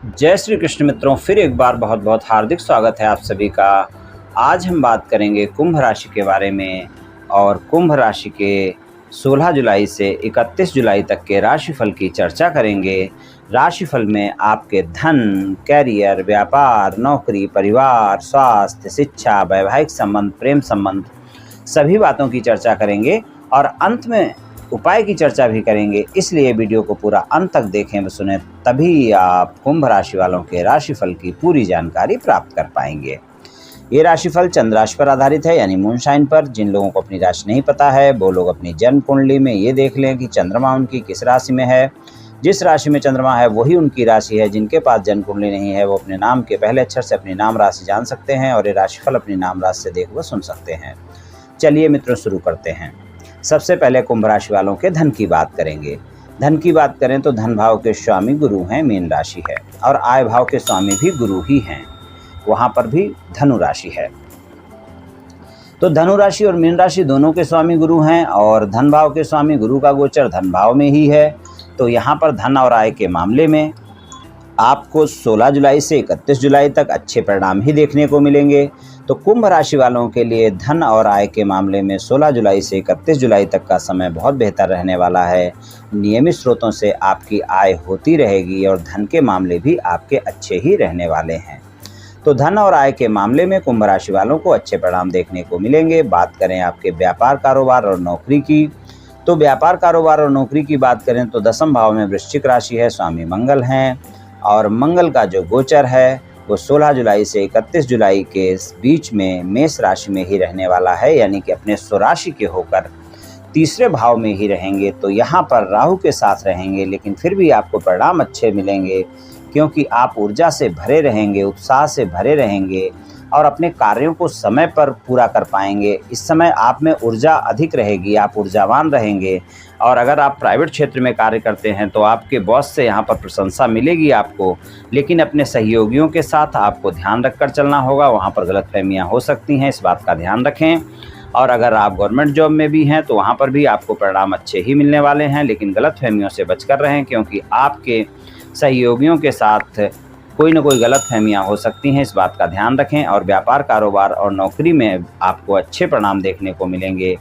जय श्री कृष्ण मित्रों, फिर एक बार बहुत बहुत हार्दिक स्वागत है आप सभी का। आज हम बात करेंगे कुंभ राशि के बारे में और कुंभ राशि के 16 जुलाई से 31 जुलाई तक के राशिफल की चर्चा करेंगे। राशिफल में आपके धन, कैरियर, व्यापार, नौकरी, परिवार, स्वास्थ्य, शिक्षा, वैवाहिक संबंध, प्रेम संबंध सभी बातों की चर्चा करेंगे और अंत में उपाय की चर्चा भी करेंगे। इसलिए वीडियो को पूरा अंत तक देखें व सुने, तभी आप कुंभ राशि वालों के राशिफल की पूरी जानकारी प्राप्त कर पाएंगे। ये राशिफल चंद्र राशि पर आधारित है, यानी मून साइन पर। जिन लोगों को अपनी राशि नहीं पता है वो लोग अपनी जन्म कुंडली में ये देख लें कि चंद्रमा उनकी किस राशि में है। जिस राशि में चंद्रमा है वही उनकी राशि है। जिनके पास जन्म कुंडली नहीं है वो अपने नाम के पहले अक्षर से अपनी नाम राशि जान सकते हैं और ये राशिफल अपनी नाम राशि से देख व सुन सकते हैं। चलिए मित्रों, शुरू करते हैं। सबसे पहले कुंभ राशि वालों के धन की बात करेंगे। धन की बात करें तो धन भाव के स्वामी गुरु हैं, मीन राशि है, और आय भाव के स्वामी भी गुरु ही हैं, वहां पर भी धनु राशि है। तो धनु राशि और मीन राशि दोनों के स्वामी गुरु हैं और धन भाव के स्वामी गुरु का गोचर धन भाव में ही है। तो यहाँ पर धन और आय के मामले में आपको 16 जुलाई से 31 जुलाई तक अच्छे परिणाम ही देखने को मिलेंगे। तो कुंभ राशि वालों के लिए धन और आय के मामले में 16 जुलाई से 31 जुलाई तक का समय बहुत बेहतर रहने वाला है। नियमित स्रोतों से आपकी आय होती रहेगी और धन के मामले भी आपके अच्छे ही रहने वाले हैं। तो धन और आय के मामले में कुंभ राशि वालों को अच्छे परिणाम देखने को मिलेंगे। बात करें आपके व्यापार, कारोबार और नौकरी की, तो व्यापार, कारोबार और नौकरी की बात करें तो दसम भाव में वृश्चिक राशि है, स्वामी मंगल हैं, और मंगल का जो गोचर है वो 16 जुलाई से 31 जुलाई के बीच में मेष राशि में ही रहने वाला है, यानी कि अपने स्वराशि के होकर तीसरे भाव में ही रहेंगे। तो यहाँ पर राहु के साथ रहेंगे, लेकिन फिर भी आपको परिणाम अच्छे मिलेंगे क्योंकि आप ऊर्जा से भरे रहेंगे, उत्साह से भरे रहेंगे और अपने कार्यों को समय पर पूरा कर पाएंगे। इस समय आप में ऊर्जा अधिक रहेगी, आप ऊर्जावान रहेंगे। और अगर आप प्राइवेट क्षेत्र में कार्य करते हैं तो आपके बॉस से यहाँ पर प्रशंसा मिलेगी आपको, लेकिन अपने सहयोगियों के साथ आपको ध्यान रखकर चलना होगा, वहाँ पर गलतफहमियाँ हो सकती हैं, इस बात का ध्यान रखें। और अगर आप गवर्नमेंट जॉब में भी हैं तो वहाँ पर भी आपको परिणाम अच्छे ही मिलने वाले हैं, लेकिन गलतफहमियों से बचकर रहें क्योंकि आपके सहयोगियों के साथ कोई ना कोई गलतफहमियां हो सकती हैं, इस बात का ध्यान रखें। और व्यापार, कारोबार और नौकरी में आपको अच्छे परिणाम देखने को मिलेंगे।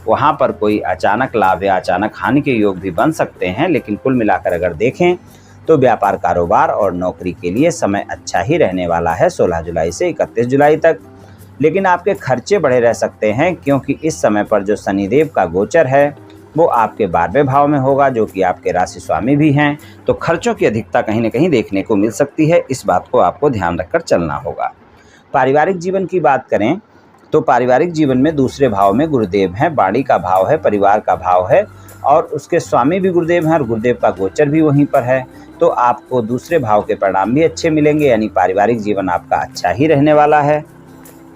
वहां पर कोई अचानक लाभ या अचानक हानि के योग भी बन सकते हैं, लेकिन कुल मिलाकर अगर देखें तो व्यापार, कारोबार और नौकरी के लिए समय अच्छा ही रहने वाला है 16 जुलाई से 31 जुलाई तक। लेकिन आपके खर्चे बढ़े रह सकते हैं क्योंकि इस समय पर जो शनिदेव का गोचर है वो आपके 12वें भाव में होगा, जो कि आपके राशि स्वामी भी हैं। तो खर्चों की अधिकता कहीं न कहीं देखने को मिल सकती है, इस बात को आपको ध्यान रखकर चलना होगा। पारिवारिक जीवन की बात करें तो पारिवारिक जीवन में दूसरे भाव में गुरुदेव हैं, वाणी का भाव है, परिवार का भाव है और उसके स्वामी भी गुरुदेव हैं और गुरुदेव का गोचर भी वहीं पर है। तो आपको दूसरे भाव के परिणाम भी अच्छे मिलेंगे, यानी पारिवारिक जीवन आपका अच्छा ही रहने वाला है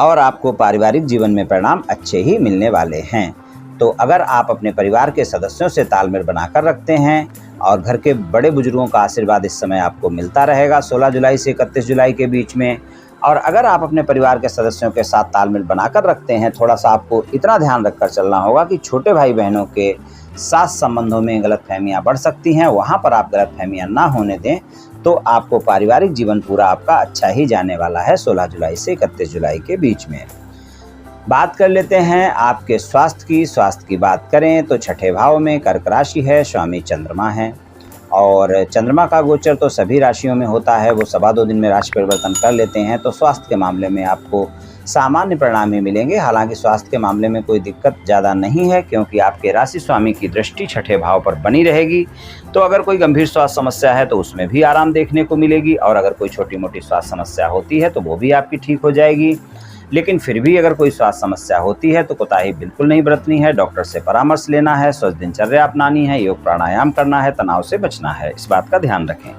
और आपको पारिवारिक जीवन में परिणाम अच्छे ही मिलने वाले हैं। तो अगर आप अपने परिवार के सदस्यों से तालमेल बनाकर रखते हैं और घर के बड़े बुजुर्गों का आशीर्वाद इस समय आपको मिलता रहेगा 16 जुलाई से 31 जुलाई के बीच में। और अगर आप अपने परिवार के सदस्यों के साथ तालमेल बनाकर रखते हैं, थोड़ा सा आपको इतना ध्यान रखकर चलना होगा कि छोटे भाई बहनों के साथ संबंधों में गलतफहमियां बढ़ सकती हैं, वहाँ पर आप गलतफहमियां ना होने दें। तो आपको पारिवारिक जीवन पूरा आपका अच्छा ही जाने वाला है 16 जुलाई से 31 जुलाई के बीच में। बात कर लेते हैं आपके स्वास्थ्य की बात करें तो छठे भाव में कर्क राशि है, स्वामी चंद्रमा है और चंद्रमा का गोचर तो सभी राशियों में होता है, वो सवा 2 दिन में राशि परिवर्तन कर लेते हैं। तो स्वास्थ्य के मामले में आपको सामान्य परिणाम ही मिलेंगे। हालांकि स्वास्थ्य के मामले में कोई दिक्कत ज़्यादा नहीं है क्योंकि आपके राशि स्वामी की दृष्टि छठे भाव पर बनी रहेगी। तो अगर कोई गंभीर स्वास्थ्य समस्या है तो उसमें भी आराम देखने को मिलेगी और अगर कोई छोटी मोटी स्वास्थ्य समस्या होती है तो वो भी आपकी ठीक हो जाएगी। लेकिन फिर भी अगर कोई स्वास्थ्य समस्या होती है तो कोताही बिल्कुल नहीं बरतनी है, डॉक्टर से परामर्श लेना है, स्वस्थ दिनचर्या अपनानी है, योग प्राणायाम करना है, तनाव से बचना है, इस बात का ध्यान रखें।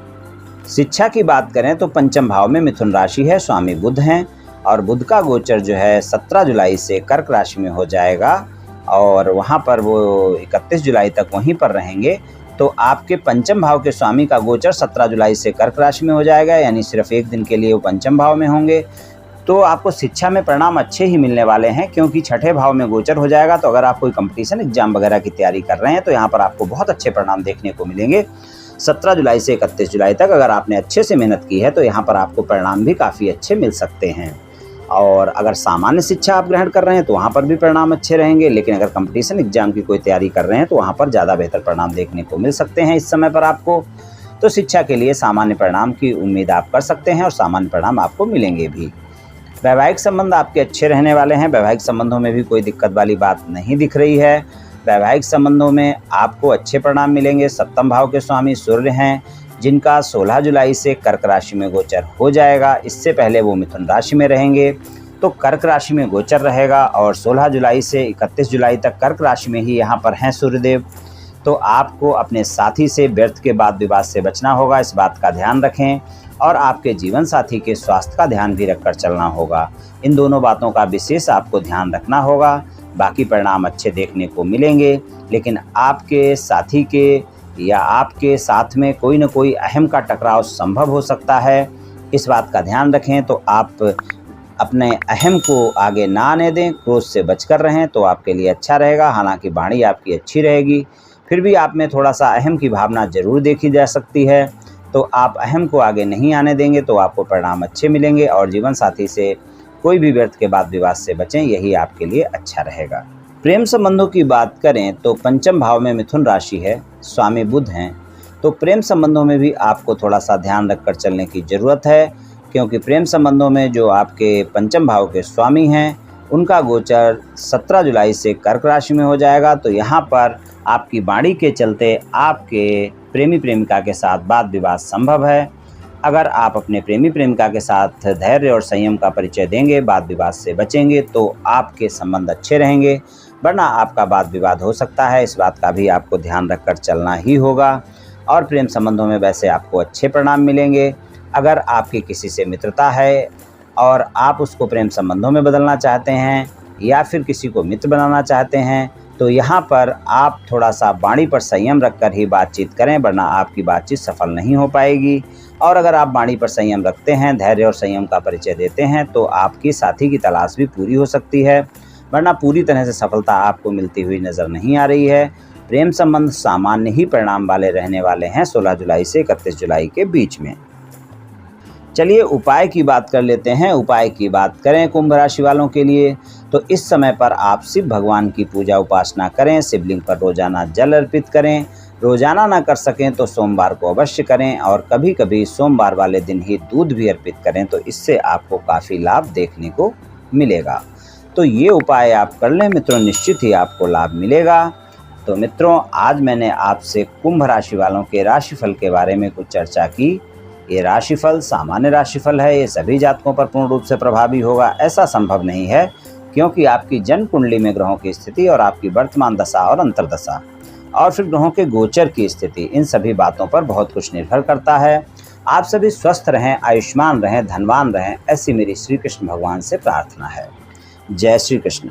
शिक्षा की बात करें तो पंचम भाव में मिथुन राशि है, स्वामी बुध हैं और बुध का गोचर जो है 17 जुलाई से कर्क राशि में हो जाएगा और वहाँ पर वो 31 जुलाई तक वहीं पर रहेंगे। तो आपके पंचम भाव के स्वामी का गोचर 17 जुलाई से कर्क राशि में हो जाएगा, यानी सिर्फ एक दिन के लिए वो पंचम भाव में होंगे। तो आपको शिक्षा में परिणाम अच्छे ही मिलने वाले हैं क्योंकि छठे भाव में गोचर हो जाएगा। तो अगर आप कोई कंपटीशन एग्जाम वगैरह की तैयारी कर रहे हैं तो यहाँ पर आपको बहुत अच्छे परिणाम देखने को मिलेंगे। 17 जुलाई से 31 जुलाई तक अगर आपने अच्छे से मेहनत की है तो यहाँ पर आपको परिणाम भी काफ़ी अच्छे मिल सकते हैं। और अगर सामान्य शिक्षा आप ग्रहण कर रहे हैं तो वहाँ पर भी परिणाम अच्छे रहेंगे, लेकिन अगर कंपटीशन एग्जाम की कोई तैयारी कर रहे हैं तो वहाँ पर ज़्यादा बेहतर परिणाम देखने को मिल सकते हैं इस समय पर आपको। तो शिक्षा के लिए सामान्य परिणाम की उम्मीद आप कर सकते हैं और सामान्य परिणाम आपको मिलेंगे भी। वैवाहिक संबंध आपके अच्छे रहने वाले हैं, वैवाहिक संबंधों में भी कोई दिक्कत वाली बात नहीं दिख रही है। वैवाहिक संबंधों में आपको अच्छे परिणाम मिलेंगे। सप्तम भाव के स्वामी सूर्य हैं, जिनका 16 जुलाई से कर्क राशि में गोचर हो जाएगा। इससे पहले वो मिथुन राशि में रहेंगे, तो कर्क राशि में गोचर रहेगा और 16 जुलाई से 31 जुलाई तक कर्क राशि में ही यहाँ पर हैं सूर्यदेव। तो आपको अपने साथी से व्यर्थ के वाद विवाद से बचना होगा, इस बात का ध्यान रखें। और आपके जीवन साथी के स्वास्थ्य का ध्यान भी रखकर चलना होगा। इन दोनों बातों का विशेष आपको ध्यान रखना होगा। बाकी परिणाम अच्छे देखने को मिलेंगे, लेकिन आपके साथी के या आपके साथ में कोई न कोई अहम का टकराव संभव हो सकता है, इस बात का ध्यान रखें। तो आप अपने अहम को आगे ना आने दें, क्रोध से बचकर रहें तो आपके लिए अच्छा रहेगा। हालांकि वाणी आपकी अच्छी रहेगी, फिर भी आप में थोड़ा सा अहम की भावना जरूर देखी जा सकती है। तो आप अहम को आगे नहीं आने देंगे तो आपको परिणाम अच्छे मिलेंगे। और जीवन साथी से कोई भी व्यर्थ के वाद विवाद से बचें, यही आपके लिए अच्छा रहेगा। प्रेम संबंधों की बात करें तो पंचम भाव में मिथुन राशि है, स्वामी बुध हैं। तो प्रेम संबंधों में भी आपको थोड़ा सा ध्यान रखकर चलने की ज़रूरत है, क्योंकि प्रेम संबंधों में जो आपके पंचम भाव के स्वामी हैं उनका गोचर 17 जुलाई से कर्क राशि में हो जाएगा। तो यहाँ पर आपकी वाणी के चलते आपके प्रेमी प्रेमिका के साथ वाद विवाद संभव है। अगर आप अपने प्रेमी प्रेमिका के साथ धैर्य और संयम का परिचय देंगे, वाद विवाद से बचेंगे, तो आपके संबंध अच्छे रहेंगे, वरना आपका वाद विवाद हो सकता है। इस बात का भी आपको ध्यान रखकर चलना ही होगा। और प्रेम संबंधों में वैसे आपको अच्छे परिणाम मिलेंगे। अगर आपकी किसी से मित्रता है और आप उसको प्रेम संबंधों में बदलना चाहते हैं या फिर किसी को मित्र बनाना चाहते हैं, तो यहाँ पर आप थोड़ा सा वाणी पर संयम रखकर ही बातचीत करें, वरना आपकी बातचीत सफल नहीं हो पाएगी। और अगर आप वाणी पर संयम रखते हैं, धैर्य और संयम का परिचय देते हैं, तो आपकी साथी की तलाश भी पूरी हो सकती है, वरना पूरी तरह से सफलता आपको मिलती हुई नज़र नहीं आ रही है। प्रेम संबंध सामान्य ही परिणाम वाले रहने वाले हैं 16 जुलाई से 31 जुलाई के बीच में। चलिए उपाय की बात कर लेते हैं। उपाय की बात करें कुंभ राशि वालों के लिए, तो इस समय पर आप शिव भगवान की पूजा उपासना करें। शिवलिंग पर रोजाना जल अर्पित करें। रोजाना ना कर सकें तो सोमवार को अवश्य करें, और कभी कभी सोमवार वाले दिन ही दूध भी अर्पित करें, तो इससे आपको काफ़ी लाभ देखने को मिलेगा। तो ये उपाय आप कर लें मित्रों, निश्चित ही आपको लाभ मिलेगा। तो मित्रों, आज मैंने आपसे कुंभ राशि वालों के राशिफल के बारे में कुछ चर्चा की। ये राशिफल सामान्य राशिफल है, ये सभी जातकों पर पूर्ण रूप से प्रभावी होगा ऐसा संभव नहीं है, क्योंकि आपकी जन्म कुंडली में ग्रहों की स्थिति और आपकी वर्तमान दशा और अंतर्दशा और फिर ग्रहों के गोचर की स्थिति, इन सभी बातों पर बहुत कुछ निर्भर करता है। आप सभी स्वस्थ रहें, आयुष्मान रहें, धनवान रहें, ऐसी मेरी श्री कृष्ण भगवान से प्रार्थना है। जय श्री कृष्ण।